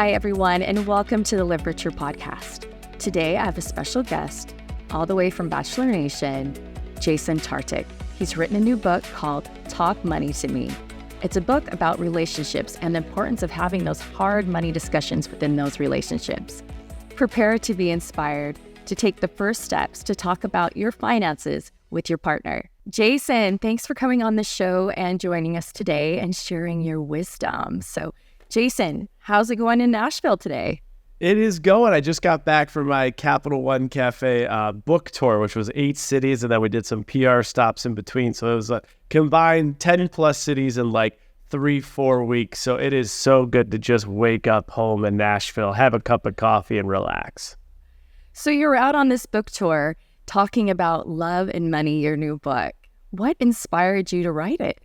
Hi, everyone, and welcome to the Live Richer podcast. Today, I have a special guest all the way from Bachelor Nation, Jason Tartick. He's written a new book called Talk Money to Me. It's a book about relationships and the importance of having those hard money discussions within those relationships. Prepare to be inspired to take the first steps to talk about your finances with your partner. Jason, thanks for coming on the show and joining us today and sharing your wisdom. So, Jason, how's it going in Nashville today? It is going. I just got back from my Capital One Cafe book tour, which was 8 cities, and then we did some PR stops in between. So it was a combined 10 plus cities in like 3-4 weeks. So it is so good to just wake up home in Nashville, have a cup of coffee, and relax. So you're out on this book tour talking about Love and Money, your new book. What inspired you to write it?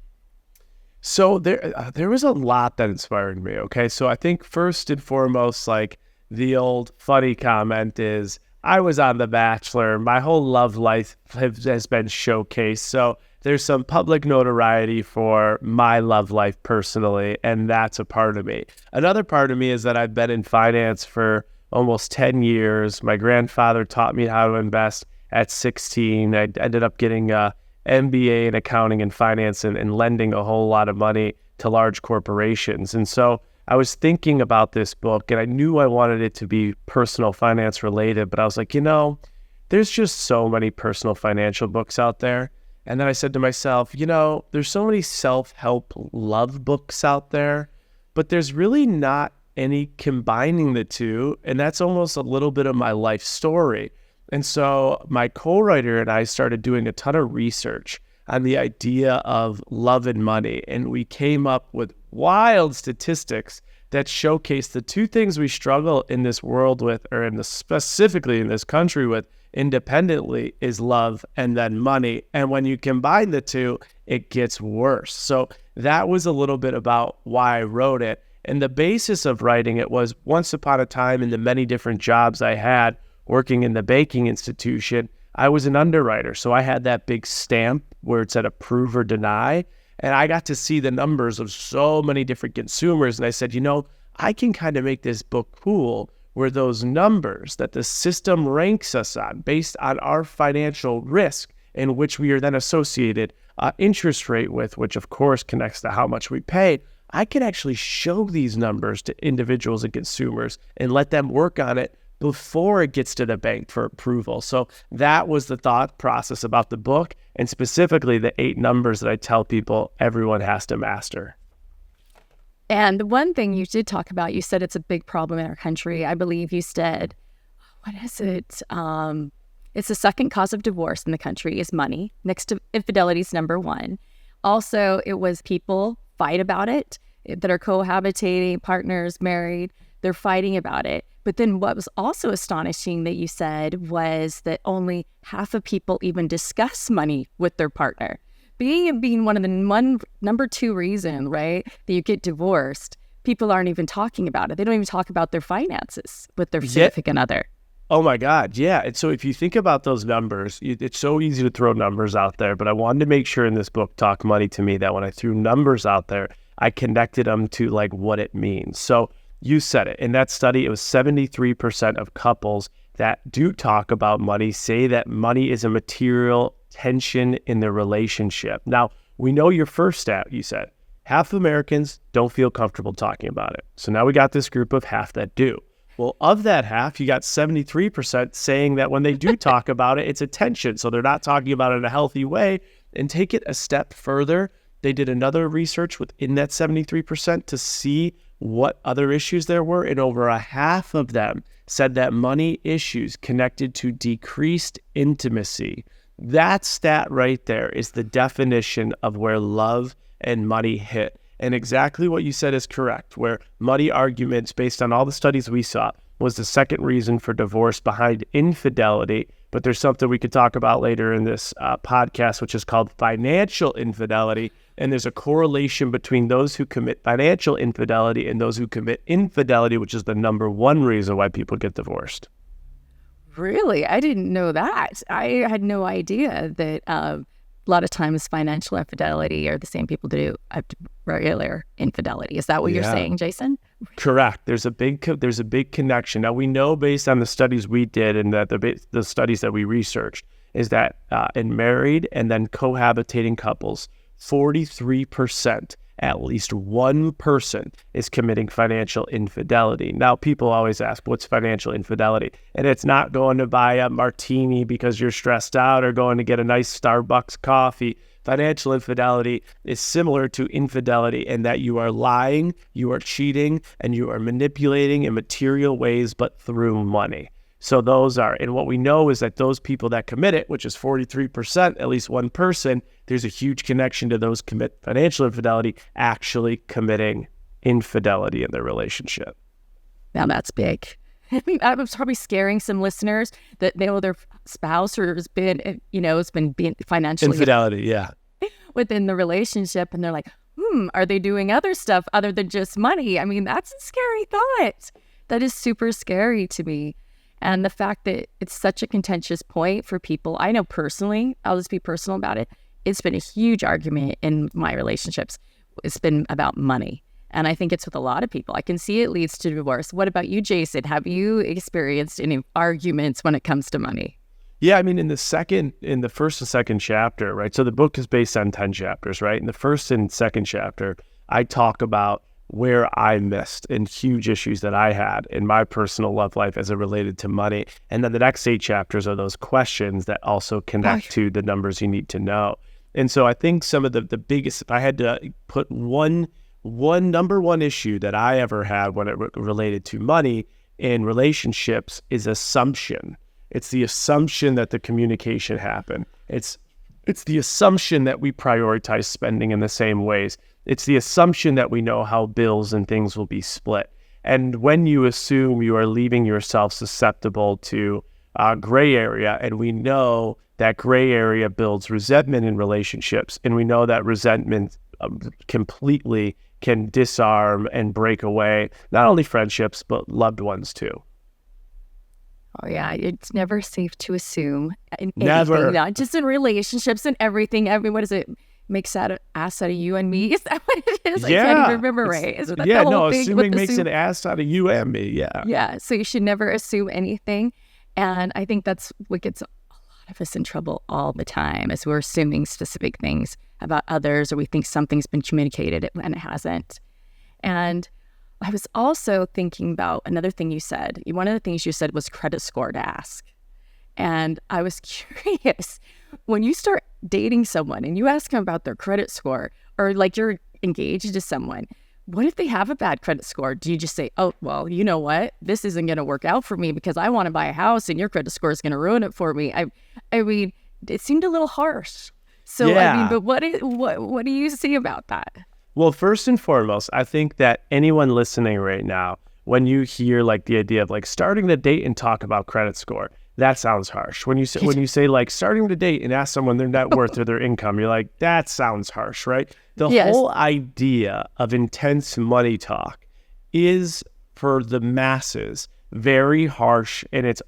So there was a lot that inspired me, okay? So I think first and foremost, like the old funny comment is, I was on The Bachelor. My whole love life has been showcased. So there's some public notoriety for my love life personally, and that's a part of me. Another part of me is that I've been in finance for almost 10 years. My grandfather taught me how to invest at 16. I ended up getting a MBA in accounting and finance and lending a whole lot of money to large corporations. And so I was thinking about this book, and I knew I wanted it to be personal finance related, but I was like, there's just so many personal financial books out there. And then I said to myself, there's so many self-help love books out there, but there's really not any combining the two. And that's almost a little bit of my life story. And so my co-writer and I started doing a ton of research on the idea of love and money. And we came up with wild statistics that showcase the two things we struggle in this world with, or specifically in this country with independently, is love and then money. And when you combine the two, it gets worse. So that was a little bit about why I wrote it. And the basis of writing it was, once upon a time in the many different jobs I had, working in the banking institution, I was an underwriter. So I had that big stamp where it said approve or deny. And I got to see the numbers of so many different consumers. And I said, I can kind of make this book cool where those numbers that the system ranks us on based on our financial risk, in which we are then associated interest rate with, which of course connects to how much we pay. I can actually show these numbers to individuals and consumers and let them work on it before it gets to the bank for approval. So that was the thought process about the book, and specifically the 8 numbers that I tell people everyone has to master. And the one thing you did talk about, you said it's a big problem in our country. I believe you said, what is it? It's the second cause of divorce in the country is money. Next to infidelity is number 1. Also, it was people fight about it, that are cohabitating, partners, married, they're fighting about it. But then what was also astonishing that you said was that only half of people even discuss money with their partner. Being one of the number 2 reason, right, that you get divorced, people aren't even talking about it. They don't even talk about their finances with their significant other. Oh my God, yeah. And so if you think about those numbers, it's so easy to throw numbers out there, but I wanted to make sure in this book, Talk Money to Me, that when I threw numbers out there, I connected them to like what it means. So you said it. In that study, it was 73% of couples that do talk about money say that money is a material tension in their relationship. Now, we know your first stat, you said, half of Americans don't feel comfortable talking about it. So now we got this group of half that do. Well, of that half, you got 73% saying that when they do talk about it, it's a tension. So they're not talking about it in a healthy way. And take it a step further, they did another research within that 73% to see what other issues there were, and over a half of them said that money issues connected to decreased intimacy. That stat right there is the definition of where love and money hit. And exactly what you said is correct, where money arguments, based on all the studies we saw, was the second reason for divorce behind infidelity. But there's something we could talk about later in this podcast, which is called financial infidelity. And there's a correlation between those who commit financial infidelity and those who commit infidelity, which is the number 1 reason why people get divorced. Really? I didn't know that. I had no idea that a lot of times financial infidelity are the same people do regular infidelity. Is that what you're saying, Jason? Correct. There's a big connection. Now we know based on the studies we did and that the studies that we researched is that in married and then cohabitating couples, 43%, at least one person is committing financial infidelity. Now people always ask, what's financial infidelity? And it's not going to buy a martini because you're stressed out or going to get a nice Starbucks coffee. Financial infidelity is similar to infidelity in that you are lying, you are cheating, and you are manipulating in material ways, but through money. So those are, and what we know is that those people that commit it, which is 43%, at least one person, there's a huge connection to those commit financial infidelity actually committing infidelity in their relationship. Now that's big. I mean, I was probably scaring some listeners that they know their spouse or has been, has been being financially infidelity, yeah, within the relationship, and they're like, are they doing other stuff other than just money? I mean, that's a scary thought. That is super scary to me. And the fact that it's such a contentious point for people, I know personally, I'll just be personal about it. It's been a huge argument in my relationships. It's been about money. And I think it's with a lot of people. I can see it leads to divorce. What about you, Jason? Have you experienced any arguments when it comes to money? Yeah, I mean, in the first and second chapter, right? So the book is based on 10 chapters, right? In the first and second chapter, I talk about where I missed and huge issues that I had in my personal love life as it related to money. And then the next 8 chapters are those questions that also connect to the numbers you need to know. And so I think some of the biggest, if I had to put one number one issue that I ever had when it related to money in relationships is assumption. It's the assumption that the communication happened. It's the assumption that we prioritize spending in the same ways. It's the assumption that we know how bills and things will be split. And when you assume, you are leaving yourself susceptible to gray area. And we know that gray area builds resentment in relationships. And we know that resentment completely can disarm and break away not only friendships, but loved ones too. Oh, yeah. It's never safe to assume in Never. anything, not just in relationships and everything. I mean, what is it? Makes that ass out of you and me? Is that what it is? Yeah. I can't even remember, right? Isn't that the whole thing assuming with makes an ass out of you and me. Yeah. Yeah. So you should never assume anything. And I think that's what gets a lot of us in trouble all the time, is we're assuming specific things about others, or we think something's been communicated and it hasn't. And I was also thinking about another thing you said. One of the things you said was credit score to ask. And I was curious, when you start dating someone and you ask them about their credit score, or like you're engaged to someone, what if they have a bad credit score? Do you just say, oh, well, you know what? This isn't going to work out for me because I want to buy a house and your credit score is going to ruin it for me. I mean, it seemed a little harsh. So, yeah. I mean, but what do you see about that? Well, first and foremost, I think that anyone listening right now, when you hear like the idea of like starting the date and talk about credit score, that sounds harsh. When you say like starting the date and ask someone their net worth or their income, you're like, that sounds harsh, right? The whole idea of intense money talk is, for the masses, very harsh, and it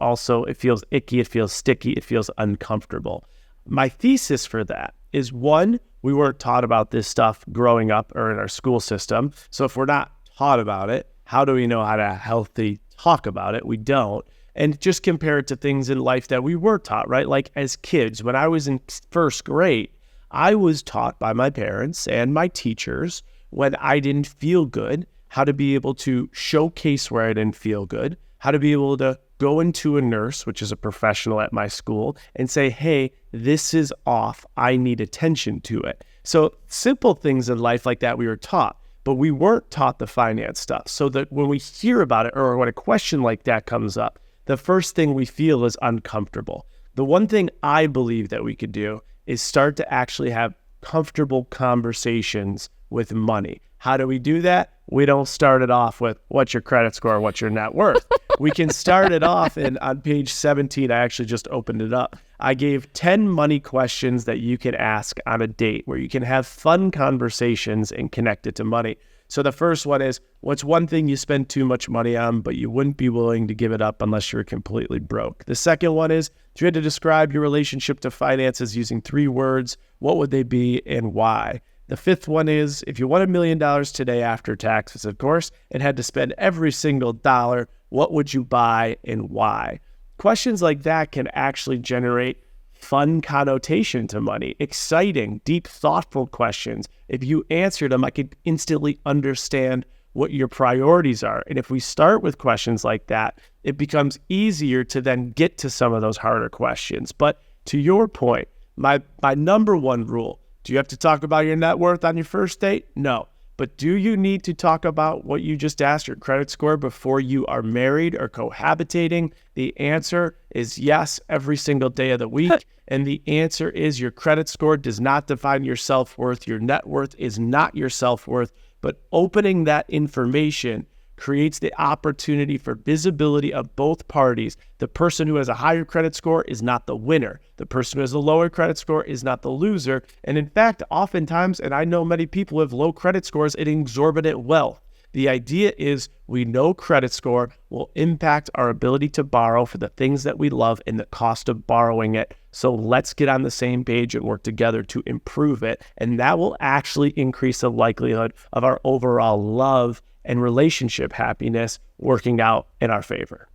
feels icky, it feels sticky, it feels uncomfortable. My thesis for that is, one, we weren't taught about this stuff growing up or in our school system. So if we're not taught about it, how do we know how to healthy talk about it? We don't. And just compare it to things in life that we were taught, right? Like as kids, when I was in first grade, I was taught by my parents and my teachers, when I didn't feel good, how to be able to showcase where I didn't feel good, how to be able to go into a nurse, which is a professional at my school, and say, hey, this is off. I need attention to it. So simple things in life like that we were taught, but we weren't taught the finance stuff. So that when we hear about it, or when a question like that comes up, the first thing we feel is uncomfortable. The one thing I believe that we could do is start to actually have comfortable conversations with money. How do we do that? We don't start it off with what's your credit score, what's your net worth. We can start it off, and on page 17, I actually just opened it up. I gave 10 money questions that you can ask on a date where you can have fun conversations and connect it to money. So the first one is, what's one thing you spend too much money on, but you wouldn't be willing to give it up unless you're completely broke? The second one is, if you had to describe your relationship to finances using 3 words, what would they be and why? The fifth one is, if you won $1 million today after taxes, of course, and had to spend every single dollar, what would you buy and why? Questions like that can actually generate fun connotation to money, exciting, deep, thoughtful questions. If you answered them, I could instantly understand what your priorities are. And if we start with questions like that, it becomes easier to then get to some of those harder questions. But to your point, my number one rule, do you have to talk about your net worth on your first date? No. But do you need to talk about what you just asked, your credit score, before you are married or cohabitating? The answer is yes, every single day of the week. And the answer is your credit score does not define your self-worth. Your net worth is not your self-worth. But opening that information creates the opportunity for visibility of both parties. The person who has a higher credit score is not the winner. The person who has a lower credit score is not the loser. And in fact, oftentimes, and I know many people who have low credit scores and exorbitant wealth. The idea is we know credit score will impact our ability to borrow for the things that we love and the cost of borrowing it. So let's get on the same page and work together to improve it. And that will actually increase the likelihood of our overall love and relationship happiness working out in our favor.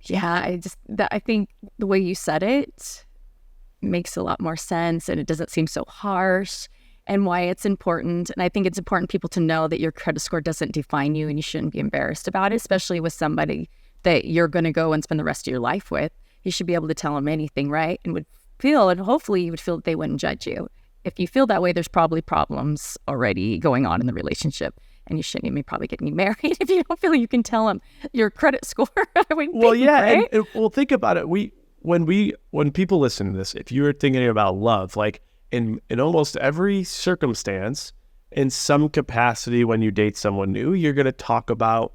Yeah, I think the way you said it makes a lot more sense, and it doesn't seem so harsh, and why it's important. And I think it's important people to know that your credit score doesn't define you, and you shouldn't be embarrassed about it, especially with somebody that you're going to go and spend the rest of your life with. You should be able to tell them anything, right? And hopefully you would feel that they wouldn't judge you. If you feel that way, there's probably problems already going on in the relationship, and you shouldn't even probably get married if you don't feel you can tell them your credit score. Well, yeah, right? and think about it. When people listen to this, if you were thinking about love, like in almost every circumstance, in some capacity, when you date someone new, you're going to talk about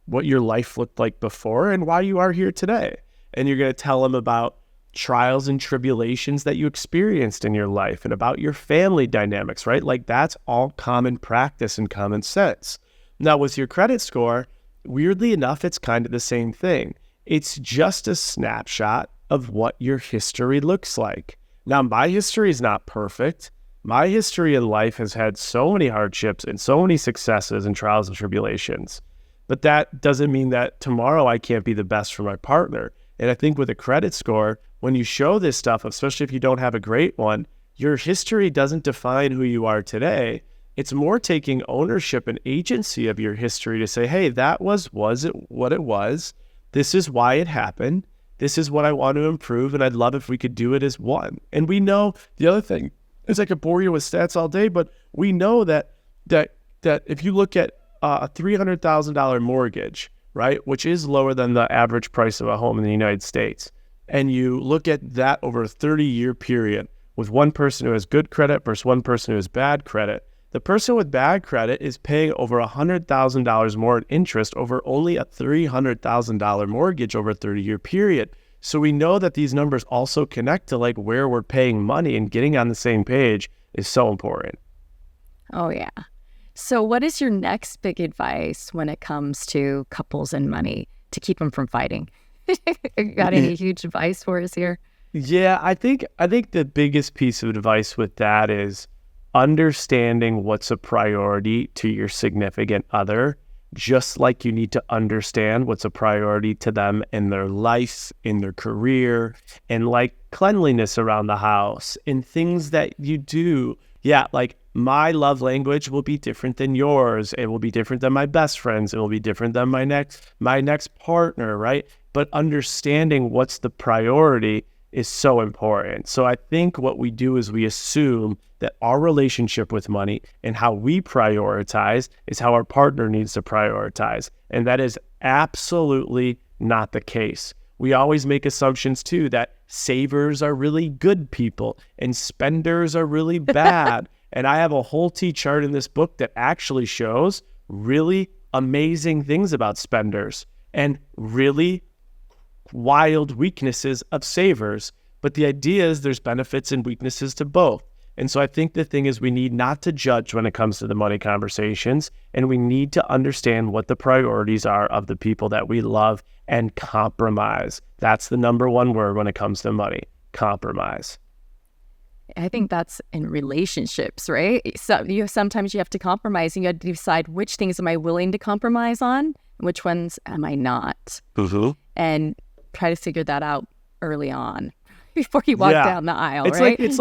what your life looked like before and why you are here today, and you're going to tell them about trials and tribulations that you experienced in your life and about your family dynamics, right? Like that's all common practice and common sense. Now with your credit score, weirdly enough, it's kind of the same thing. It's just a snapshot of what your history looks like. Now my history is not perfect. My history in life has had so many hardships and so many successes and trials and tribulations, but that doesn't mean that tomorrow I can't be the best for my partner. And I think with a credit score, when you show this stuff, especially if you don't have a great one, your history doesn't define who you are today. It's more taking ownership and agency of your history to say, hey, that was it what it was? This is why it happened. This is what I want to improve, and I'd love if we could do it as one. And we know the other thing is I could bore you with stats all day, but we know that if you look at a $300,000 mortgage, right, which is lower than the average price of a home in the United States, and you look at that over a 30-year period with one person who has good credit versus one person who has bad credit, the person with bad credit is paying over $100,000 more in interest over only a $300,000 mortgage over a 30-year period. So we know that these numbers also connect to like where we're paying money, and getting on the same page is so important. Oh, yeah. So what is your next big advice when it comes to couples and money to keep them from fighting? Got any huge advice for us here? Yeah, I think the biggest piece of advice with that is understanding what's a priority to your significant other, just like you need to understand what's a priority to them in their life, in their career, and like cleanliness around the house and things that you do. Yeah, like my love language will be different than yours. It will be different than my best friend's. It will be different than my next partner, right? But understanding what's the priority is so important. So I think what we do is we assume that our relationship with money and how we prioritize is how our partner needs to prioritize. And that is absolutely not the case. We always make assumptions too that savers are really good people and spenders are really bad. And I have a whole T-chart in this book that actually shows really amazing things about spenders and really wild weaknesses of savers. But the idea is there's benefits and weaknesses to both. And so I think the thing is we need not to judge when it comes to the money conversations, and we need to understand what the priorities are of the people that we love and compromise. That's the number one word when it comes to money: compromise. I think that's in relationships, right? So sometimes you have to compromise, and you have to decide which things am I willing to compromise on, and which ones am I not, and try to figure that out early on before you walk down the aisle. It's right? It's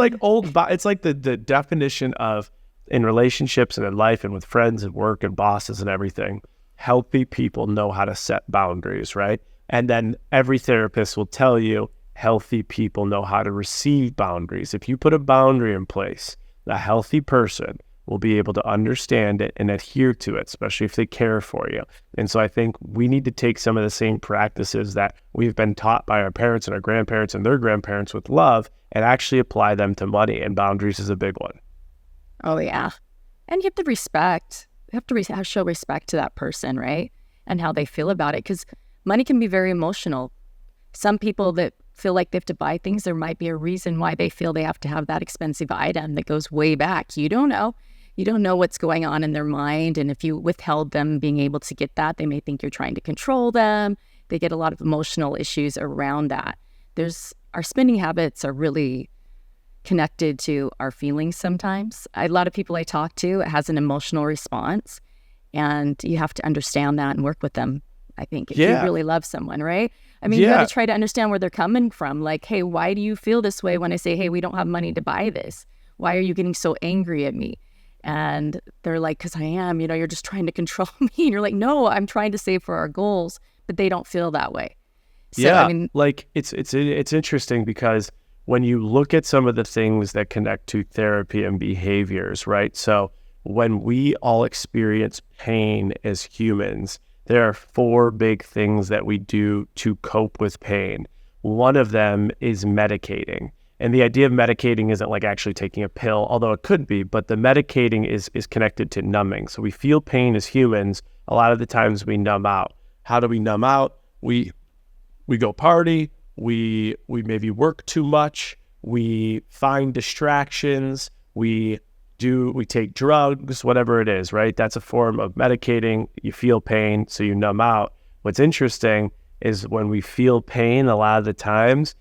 like the definition of, in relationships and in life and with friends and work and bosses and everything, healthy people know how to set boundaries, right? And then every therapist will tell you healthy people know how to receive boundaries. If you put a boundary in place, a healthy person will be able to understand it and adhere to it, especially if they care for you. And so I think we need to take some of the same practices that we've been taught by our parents and our grandparents and their grandparents with love and actually apply them to money. And boundaries is a big one. Oh, yeah. And you have to respect. You have to show respect to that person, right? And how they feel about it. Because money can be very emotional. Some people that feel like they have to buy things, there might be a reason why they feel they have to have that expensive item that goes way back. You don't know. You don't know what's going on in their mind. And if you withheld them being able to get that, they may think you're trying to control them. They get a lot of emotional issues around that. Our spending habits are really connected to our feelings sometimes. A lot of people I talk to, it has an emotional response. And you have to understand that and work with them, I think, if you really love someone, right? I mean, you got to try to understand where they're coming from. Like, hey, why do you feel this way when I say, hey, we don't have money to buy this? Why are you getting so angry at me? And they're like, because I am, you're just trying to control me. And you're like, no, I'm trying to save for our goals, but they don't feel that way. So, I mean, like it's interesting because when you look at some of the things that connect to therapy and behaviors, right? So when we all experience pain as humans, there are 4 big things that we do to cope with pain. One of them is medicating. And the idea of medicating isn't like actually taking a pill, although it could be, but the medicating is connected to numbing. So we feel pain as humans. A lot of the times we numb out. How do we numb out? We go party, we maybe work too much, we find distractions, we take drugs, whatever it is, right? That's a form of medicating. You feel pain, so you numb out. What's interesting is when we feel pain, a lot of the times,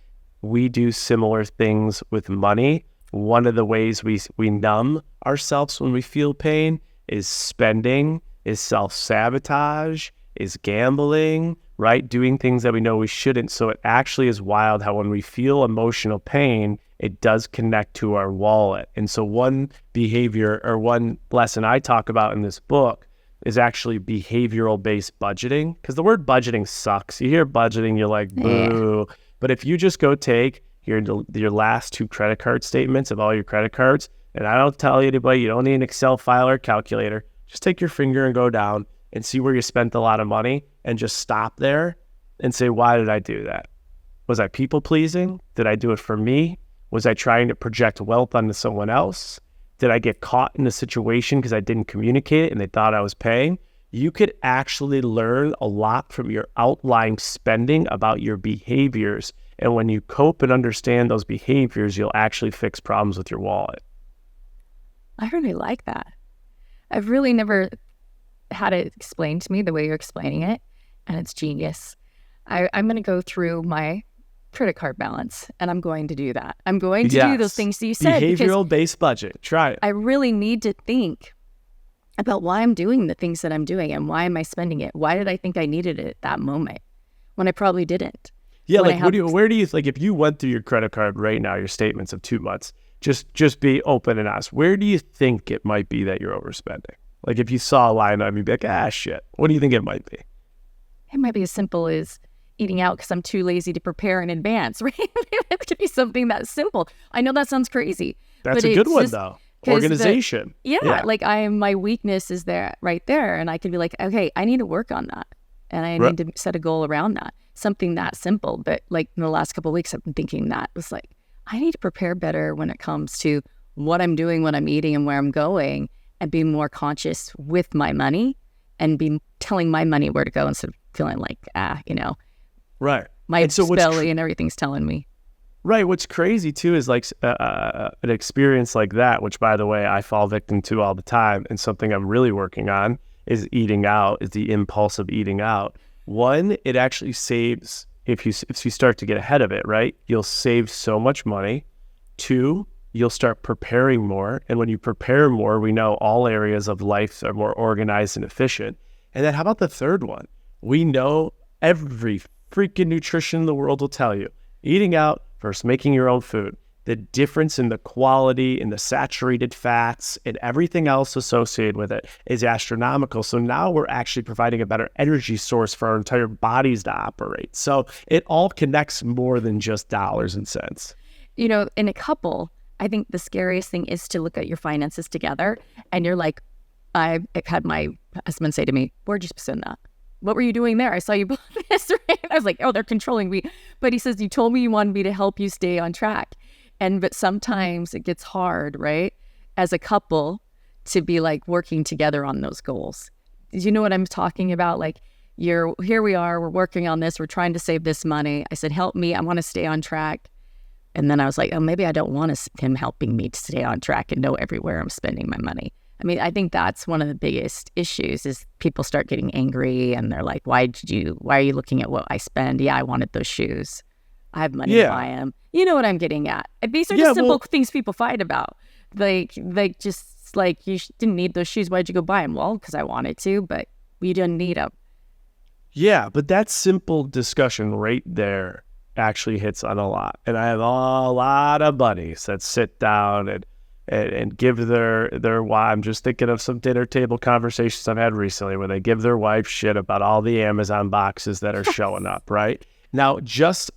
we do similar things with money. One of the ways we numb ourselves when we feel pain is spending, is self-sabotage, is gambling, right? Doing things that we know we shouldn't. So it actually is wild how when we feel emotional pain, it does connect to our wallet. And so one behavior or one lesson I talk about in this book is actually behavioral-based budgeting, because the word budgeting sucks. You hear budgeting, you're like, boo. Yeah. But if you just go take your last 2 credit card statements of all your credit cards, and I don't tell anybody, you don't need an Excel file or calculator, just take your finger and go down and see where you spent a lot of money and just stop there and say, why did I do that? Was I people-pleasing? Did I do it for me? Was I trying to project wealth onto someone else? Did I get caught in a situation because I didn't communicate it and they thought I was paying? You could actually learn a lot from your outlying spending about your behaviors. And when you cope and understand those behaviors, you'll actually fix problems with your wallet. I really like that. I've really never had it explained to me the way you're explaining it, and it's genius. I'm going to go through my credit card balance, and I'm going to do that. I'm going to do those things that you said. Behavioral-based budget. Try it. I really need to think about why I'm doing the things that I'm doing and why am I spending it? Why did I think I needed it at that moment when I probably didn't? Yeah, like where do you like if you went through your credit card right now, your statements of 2 months, just be open and ask, where do you think it might be that you're overspending? Like if you saw a line item, you'd be like, shit. What do you think it might be? It might be as simple as eating out because I'm too lazy to prepare in advance, right? It could be something that simple. I know that sounds crazy. That's a good one though. Organization. Like my weakness is there, right there. And I can be like, okay, I need to work on that. And I need to set a goal around that. Something that simple. But like in the last couple of weeks, I've been thinking that was like, I need to prepare better when it comes to what I'm doing, what I'm eating, and where I'm going, and be more conscious with my money and be telling my money where to go instead of feeling like, right. My belly and everything's telling me. Right. What's crazy too is like an experience like that, which by the way, I fall victim to all the time. And something I'm really working on is eating out, is the impulse of eating out. One, it actually saves, if you start to get ahead of it, right? You'll save so much money. 2, you'll start preparing more. And when you prepare more, we know all areas of life are more organized and efficient. And then how about the third one? We know every freaking nutrition in the world will tell you, eating out versus making your own food, the difference in the quality and the saturated fats and everything else associated with it is astronomical. So now we're actually providing a better energy source for our entire bodies to operate. So it all connects more than just dollars and cents. You know, in a couple, I think the scariest thing is to look at your finances together and you're like, I've had my husband say to me, where'd you spend that? What were you doing there? I saw you bought this, right? I was like, oh, they're controlling me. But he says, you told me you wanted me to help you stay on track. But sometimes it gets hard, right? As a couple to be like working together on those goals. Do you know what I'm talking about? Like here we are, we're working on this. We're trying to save this money. I said, help me. I want to stay on track. And then I was like, oh, maybe I don't want him helping me to stay on track and know everywhere I'm spending my money. I mean, I think that's one of the biggest issues is people start getting angry and they're like, why are you looking at what I spend? Yeah, I wanted those shoes. I have money to buy them. You know what I'm getting at. These are just simple things people fight about. Like just like, you didn't need those shoes. Why'd you go buy them? Well, because I wanted to, but you didn't need them. Yeah, but that simple discussion right there actually hits on a lot. And I have a lot of buddies that sit down and give their wife. I'm just thinking of some dinner table conversations I've had recently where they give their wife shit about all the Amazon boxes that are showing up, right? Now,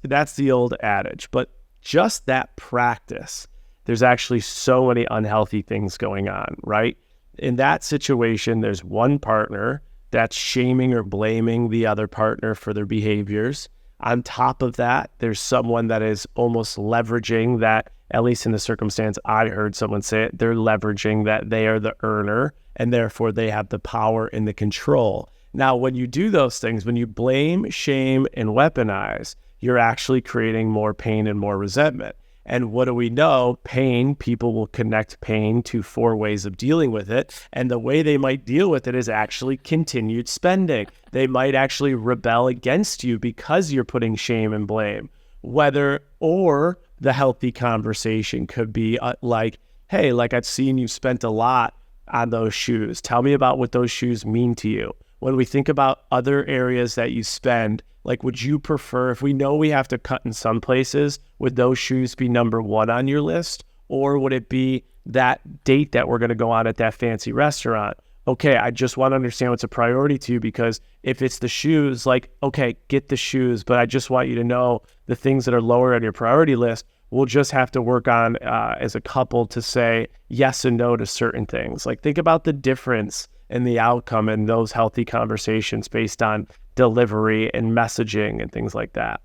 that's the old adage, but just that practice, there's actually so many unhealthy things going on, right? In that situation, there's one partner that's shaming or blaming the other partner for their behaviors. On top of that, there's someone that is almost leveraging that, at least in the circumstance I heard someone say it, they're leveraging that they are the earner and therefore they have the power and the control. Now, when you do those things, when you blame, shame, and weaponize, you're actually creating more pain and more resentment. And what do we know? Pain, people will connect pain to 4 ways of dealing with it. And the way they might deal with it is actually continued spending. They might actually rebel against you because you're putting shame and blame. Or the healthy conversation could be like, hey, like I've seen you spent a lot on those shoes. Tell me about what those shoes mean to you. When we think about other areas that you spend, like would you prefer, if we know we have to cut in some places, would those shoes be number 1 on your list? Or would it be that date that we're going to go on at that fancy restaurant? Okay, I just want to understand what's a priority to you, because if it's the shoes, like, okay, get the shoes, but I just want you to know the things that are lower on your priority list, we'll just have to work on as a couple to say yes and no to certain things. Like think about the difference in the outcome in those healthy conversations based on delivery and messaging and things like that.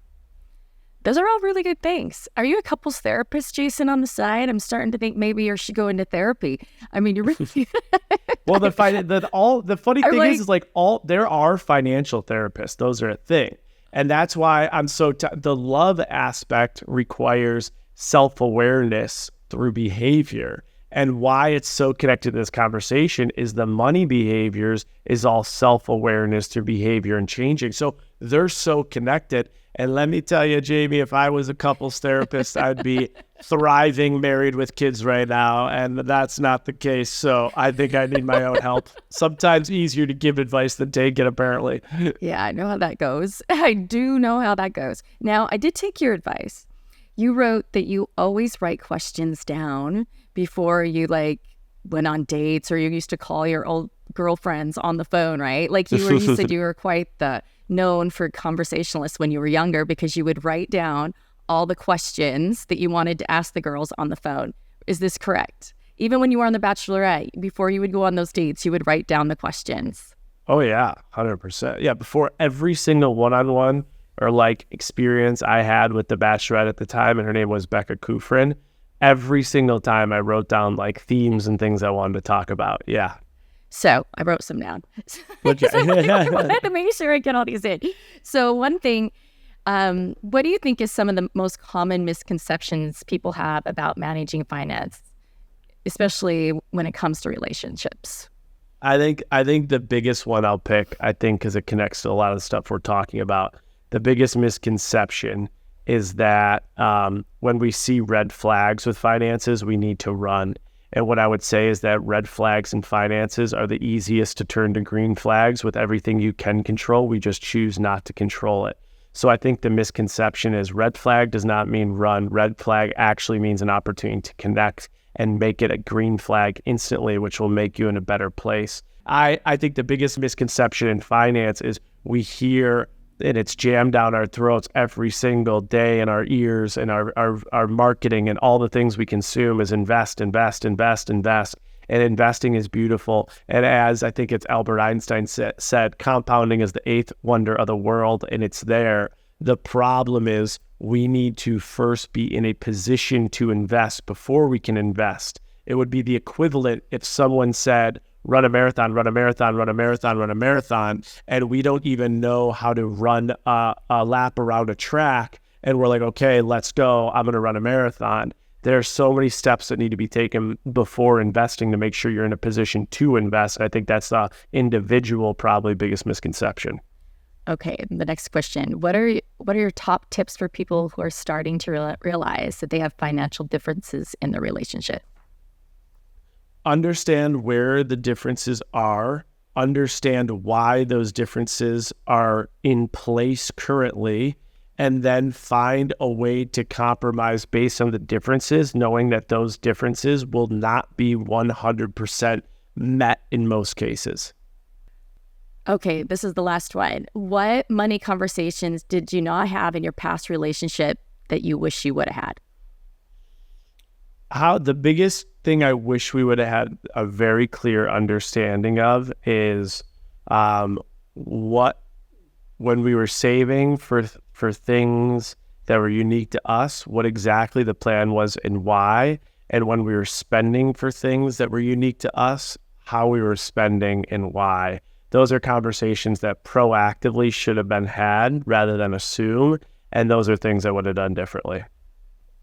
Those are all really good things. Are you a couples therapist, Jason, on the side? I'm starting to think maybe you should go into therapy. I mean, you're really... Well, the funny thing is like there are financial therapists. Those are a thing. And that's why I'm the love aspect requires self-awareness through behavior. And why it's so connected to this conversation is the money behaviors is all self-awareness through behavior and changing. So they're so connected. And let me tell you, Jamie, if I was a couples therapist, I'd be thriving, married with kids right now. And that's not the case. So I think I need my own help. Sometimes easier to give advice than take it, apparently. Yeah, I know how that goes. I do know how that goes. Now, I did take your advice. You wrote that you always write questions down before you went on dates, or you used to call your old girlfriends on the phone, right? Like you said you were quite known for conversationalists when you were younger, because you would write down all the questions that you wanted to ask the girls on the phone. Is this correct? Even when you were on the Bachelorette, before you would go on those dates, you would write down the questions. Oh yeah, 100%. Yeah, before every single one-on-one or experience I had with the Bachelorette at the time, and her name was Becca Kufrin, every single time I wrote down themes and things I wanted to talk about. Yeah. So I wrote some down. Okay. I wanted to make sure I get all these in. So one thing, what do you think is some of the most common misconceptions people have about managing finance, especially when it comes to relationships? I think the biggest one I'll pick, because it connects to a lot of the stuff we're talking about, the biggest misconception is that when we see red flags with finances, we need to run. And what I would say is that red flags in finances are the easiest to turn to green flags. With everything you can control, we just choose not to control it. So I think the misconception is red flag does not mean run. Red flag actually means an opportunity to connect and make it a green flag instantly, which will make you in a better place. I think the biggest misconception in finance is we hear, and it's jammed down our throats every single day in our ears and our marketing and all the things we consume is invest, invest, invest, invest. And investing is beautiful. And as I think it's Albert Einstein said, compounding is the eighth wonder of the world, and it's there. The problem is we need to first be in a position to invest before we can invest. It would be the equivalent if someone said, run a marathon, run a marathon, run a marathon, run a marathon, and we don't even know how to run a lap around a track, and we're like, okay, let's go, I'm going to run a marathon. There are so many steps that need to be taken before investing to make sure you're in a position to invest. I think that's the individual probably biggest misconception. Okay, the next question. What are your top tips for people who are starting to realize that they have financial differences in their relationship? Understand where the differences are, understand why those differences are in place currently, and then find a way to compromise based on the differences, knowing that those differences will not be 100% met in most cases. Okay, this is the last one. What money conversations did you not have in your past relationship that you wish you would have had? The biggest thing I wish we would have had a very clear understanding of is what, when we were saving for things that were unique to us, what exactly the plan was and why, and when we were spending for things that were unique to us, how we were spending and why. Those are conversations that proactively should have been had rather than assume, and those are things I would have done differently.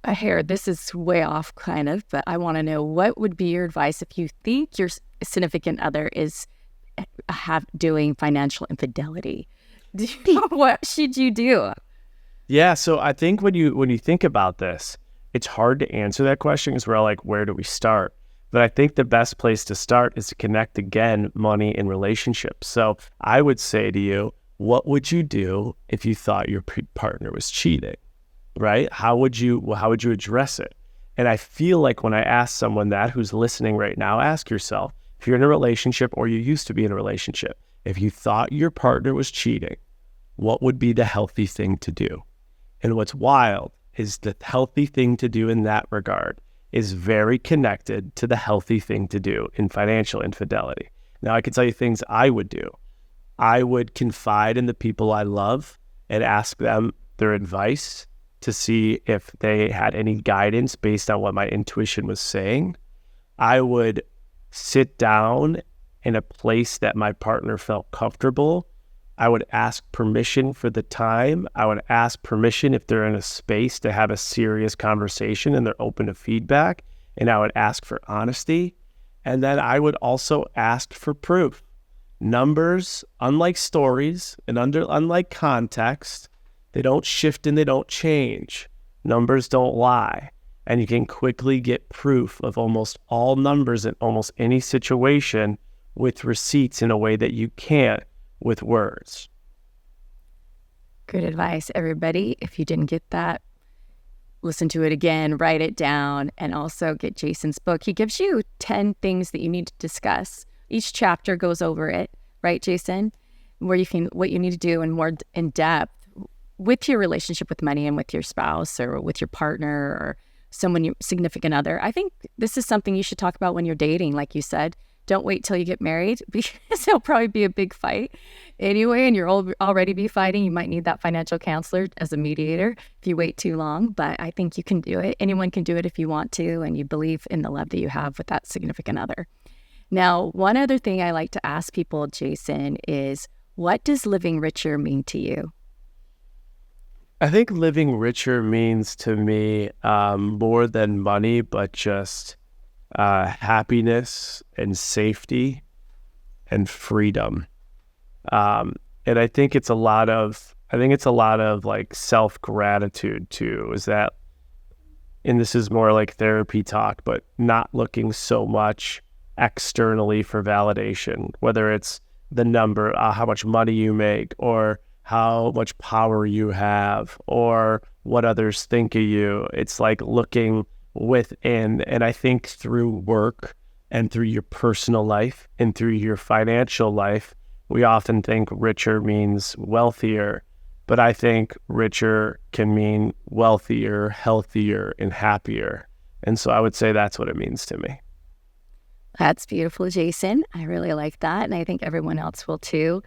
I hear this is way off kind of, but I want to know, what would be your advice if you think your significant other is doing financial infidelity? What should you do? Yeah, so I think when you think about this, it's hard to answer that question because we're all like, where do we start? But I think the best place to start is to connect again money and relationships. So I would say to you, what would you do if you thought your partner was cheating, right? How would you address it? And I feel like when I ask someone that who's listening right now, ask yourself, if you're in a relationship or you used to be in a relationship, if you thought your partner was cheating, what would be the healthy thing to do? And what's wild is the healthy thing to do in that regard is very connected to the healthy thing to do in financial infidelity. Now, I can tell you things I would do. I would confide in the people I love and ask them their advice to see if they had any guidance based on what my intuition was saying. I would sit down in a place that my partner felt comfortable. I would ask permission for the time. I would ask permission if they're in a space to have a serious conversation and they're open to feedback. And I would ask for honesty. And then I would also ask for proof. Numbers, unlike stories and unlike context, they don't shift and they don't change. Numbers don't lie. And you can quickly get proof of almost all numbers in almost any situation with receipts in a way that you can't with words. Good advice, everybody. If you didn't get that, listen to it again, write it down, and also get Jason's book. He gives you 10 things that you need to discuss. Each chapter goes over it, right, Jason? What you need to do and more in depth with your relationship with money and with your spouse or with your partner or someone, your significant other. I think this is something you should talk about when you're dating, like you said. Don't wait till you get married because it'll probably be a big fight anyway, and you'll already be fighting. You might need that financial counselor as a mediator if you wait too long, but I think you can do it. Anyone can do it if you want to and you believe in the love that you have with that significant other. Now, one other thing I like to ask people, Jason, is what does living richer mean to you? I think living richer means to me more than money, but just happiness and safety and freedom. And I think it's a lot of I think it's a lot of like self-gratitude too, is that, and this is more like therapy talk, but not looking so much externally for validation, whether it's the number, how much money you make, or how much power you have, or what others think of you. It's like looking within. And I think through work and through your personal life and through your financial life, we often think richer means wealthier, but I think richer can mean wealthier, healthier, and happier. And so I would say that's what it means to me. That's beautiful, Jason. I really like that. And I think everyone else will too.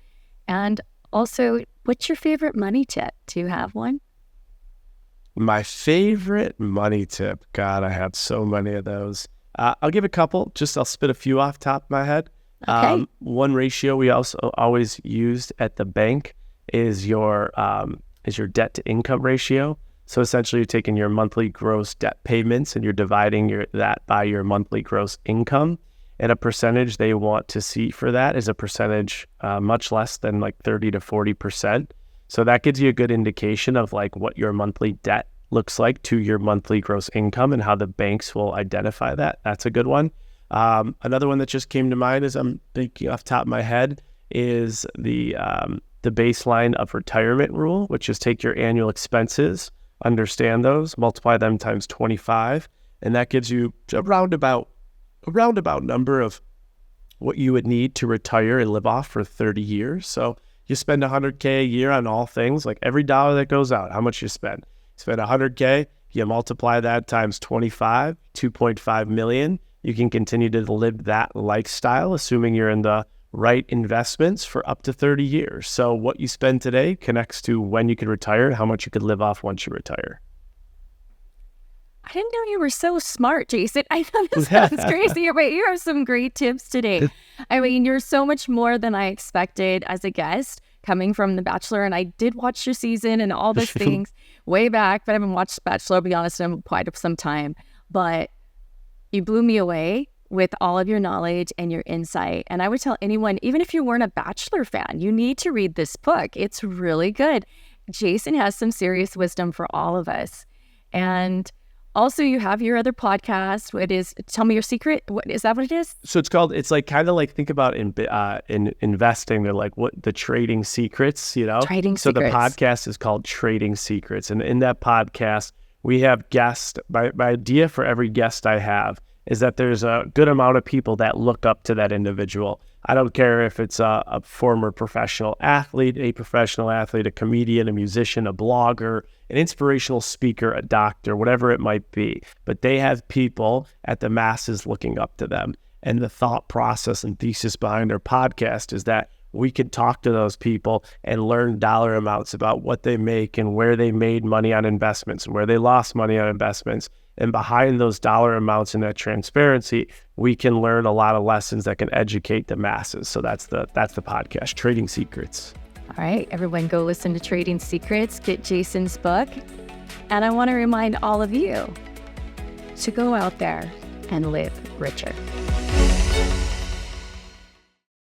And also, what's your favorite money tip? Do you have one? My favorite money tip. God, I have so many of those. I'll give a couple. I'll spit a few off the top of my head. Okay. One ratio we also always used at the bank is your debt to income ratio. So essentially, you're taking your monthly gross debt payments and you're dividing that by your monthly gross income. And a percentage they want to see for that is a percentage much less than like 30 to 40%. So that gives you a good indication of like what your monthly debt looks like to your monthly gross income and how the banks will identify that. That's a good one. Another one that just came to mind as I'm thinking off the top of my head is the baseline of retirement rule, which is take your annual expenses, understand those, multiply them times 25, and that gives you a roundabout number of what you would need to retire and live off for 30 years. So you spend $100K a year on all things, like every dollar that goes out, how much you spend. You spend $100K, you multiply that times 25, 2.5 million. You can continue to live that lifestyle, assuming you're in the right investments for up to 30 years. So what you spend today connects to when you can retire and how much you could live off once you retire. I didn't know you were so smart, Jason. I know this sounds crazy, but you have some great tips today. I mean, you're so much more than I expected as a guest coming from The Bachelor. And I did watch your season and all those things way back, but I haven't watched Bachelor, I'll be honest, in quite some time. But you blew me away with all of your knowledge and your insight. And I would tell anyone, even if you weren't a Bachelor fan, you need to read this book. It's really good. Jason has some serious wisdom for all of us. And also, you have your other podcast. What is? Tell me your secret. What is that? What it is? So it's like kind of like think about in investing. They're like what the trading secrets, you know. Trading so secrets. The podcast is called Trading Secrets, and in that podcast we have guests. My idea for every guest I have is that there's a good amount of people that look up to that individual. I don't care if it's a former professional athlete, a professional athlete, a comedian, a musician, a blogger, an inspirational speaker, a doctor, whatever it might be. But they have people at the masses looking up to them. And the thought process and thesis behind our podcast is that we could talk to those people and learn dollar amounts about what they make and where they made money on investments and where they lost money on investments. And behind those dollar amounts and that transparency, we can learn a lot of lessons that can educate the masses. So that's the podcast, Trading Secrets. All right, everyone go listen to Trading Secrets, get Jason's book. And I want to remind all of you to go out there and live richer.